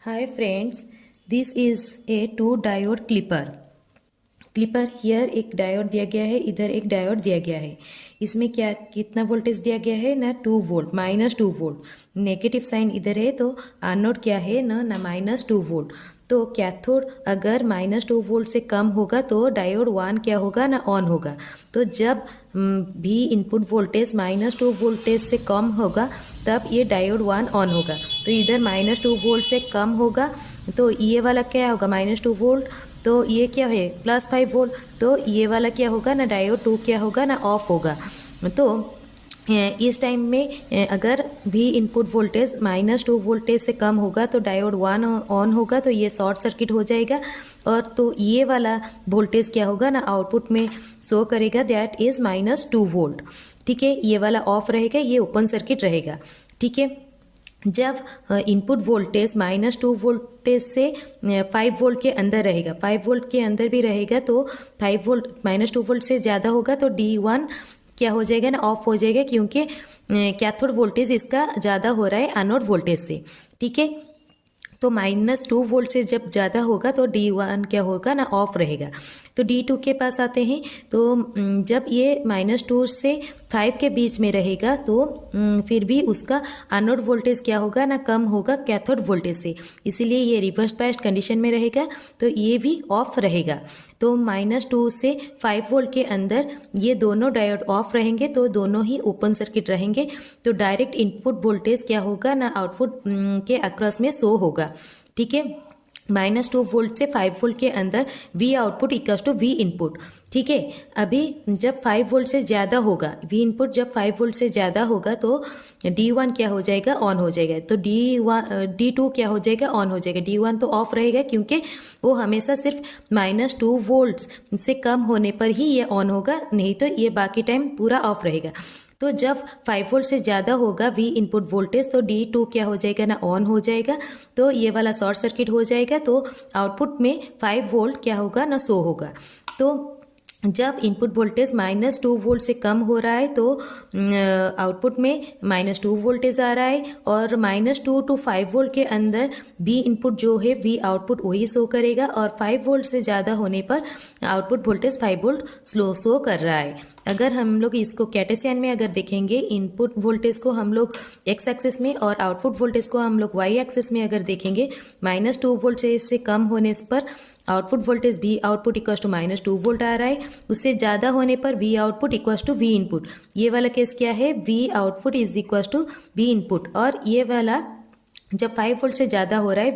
Hi friends, this is a two diode clipper here एक diode दिया गया है, इधर एक डायोड दिया गया है। इसमें क्या कितना वोल्टेज दिया गया है ना 2 वोल्ट -2 वोल्ट। नेगेटिव साइन इधर है तो एनोड क्या है ना -2 वोल्ट। तो कैथोड अगर -2 वोल्ट से कम होगा तो डायोड 1 क्या होगा ना ऑन होगा। तो जब भी इनपुट वोल्टेज -2 वोल्टेज से कम होगा तब ये डायोड 1 ऑन होगा। तो इधर -2 वोल्ट से कम होगा तो ये वाला क्या होगा -2 वोल्ट, तो ये क्या है +5 वोल्ट। तो ये वाला क्या होगा ना डायोड 2 क्या होगा ना ऑफ होगा। तो इस टाइम में अगर भी इनपुट वोल्टेज -2 वोल्टेज से कम होगा तो डायोड 1 ऑन होगा, तो ये शॉर्ट सर्किट हो जाएगा। और तो ये वाला वोल्टेज क्या होगा ना आउटपुट में शो करेगा दैट इज़ -2 वोल्ट। ठीक है, ये वाला ऑफ रहेगा, ये ओपन सर्किट रहेगा। ठीक है, जब इनपुट वोल्टेज -2 वोल्टेज से 5 वोल्ट के अंदर रहेगा, 5 वोल्ट के अंदर भी रहेगा तो 5 वोल्ट -2 वोल्ट से ज़्यादा होगा तो D1 क्या हो जाएगा ना ऑफ हो जाएगा, क्योंकि कैथोड वोल्टेज इसका ज़्यादा हो रहा है एनोड वोल्टेज से। ठीक है, तो -2 वोल्ट से जब ज़्यादा होगा तो D1 क्या होगा ना ऑफ रहेगा। तो D2 के पास आते हैं। तो जब ये -2 से 5 के बीच में रहेगा तो फिर भी उसका एनोड वोल्टेज क्या होगा ना कम होगा कैथोड वोल्टेज से, इसीलिए ये रिवर्स बायस्ड कंडीशन में रहेगा तो ये भी ऑफ रहेगा। तो -2 से 5 वोल्ट के अंदर ये दोनों डायोड ऑफ रहेंगे तो दोनों ही ओपन सर्किट रहेंगे। तो डायरेक्ट इनपुट वोल्टेज क्या होगा ना आउटपुट के अक्रॉस में शो होगा। ठीक है, -2 वोल्ट से 5 वोल्ट के अंदर V output equal to V input. ठीक है, अभी जब 5 वोल्ट से ज़्यादा होगा, V इनपुट जब 5 वोल्ट से ज़्यादा होगा तो D1 क्या हो जाएगा ऑन हो जाएगा। तो D2 क्या हो जाएगा ऑन हो जाएगा। D1 तो ऑफ रहेगा क्योंकि वो हमेशा सिर्फ -2 वोल्ट से कम होने पर ही ये ऑन होगा, नहीं तो ये बाकी टाइम पूरा ऑफ रहेगा। तो जब 5 वोल्ट से ज़्यादा होगा V इनपुट वोल्टेज तो D2 क्या हो जाएगा ना ऑन हो जाएगा, तो ये वाला शॉर्ट सर्किट हो जाएगा। तो आउटपुट में 5 वोल्ट क्या होगा ना शो होगा। तो जब इनपुट वोल्टेज -2 वोल्ट से कम हो रहा है तो आउटपुट में -2 वोल्टेज आ रहा है, और -2 to 5 वोल्ट के अंदर V इनपुट जो है V आउटपुट वही शो करेगा, और 5 वोल्ट से ज़्यादा होने पर output voltage 5 volt slow show कर रहा है। अगर हम लोग इसको कैटेसियन में अगर देखेंगे, इनपुट वोल्टेज को हम लोग x एक्सिस में और आउटपुट वोल्टेज को हम लोग y एक्सिस में अगर देखेंगे, -2 वोल्ट से कम होने पर output voltage V output equal to -2 volt आ रहा है, उससे ज़्यादा होने पर V output equal to V input. ये वाला केस क्या है, V output is equal to V input, और ये वाला जब 5 वोल्ट से ज़्यादा हो रहा है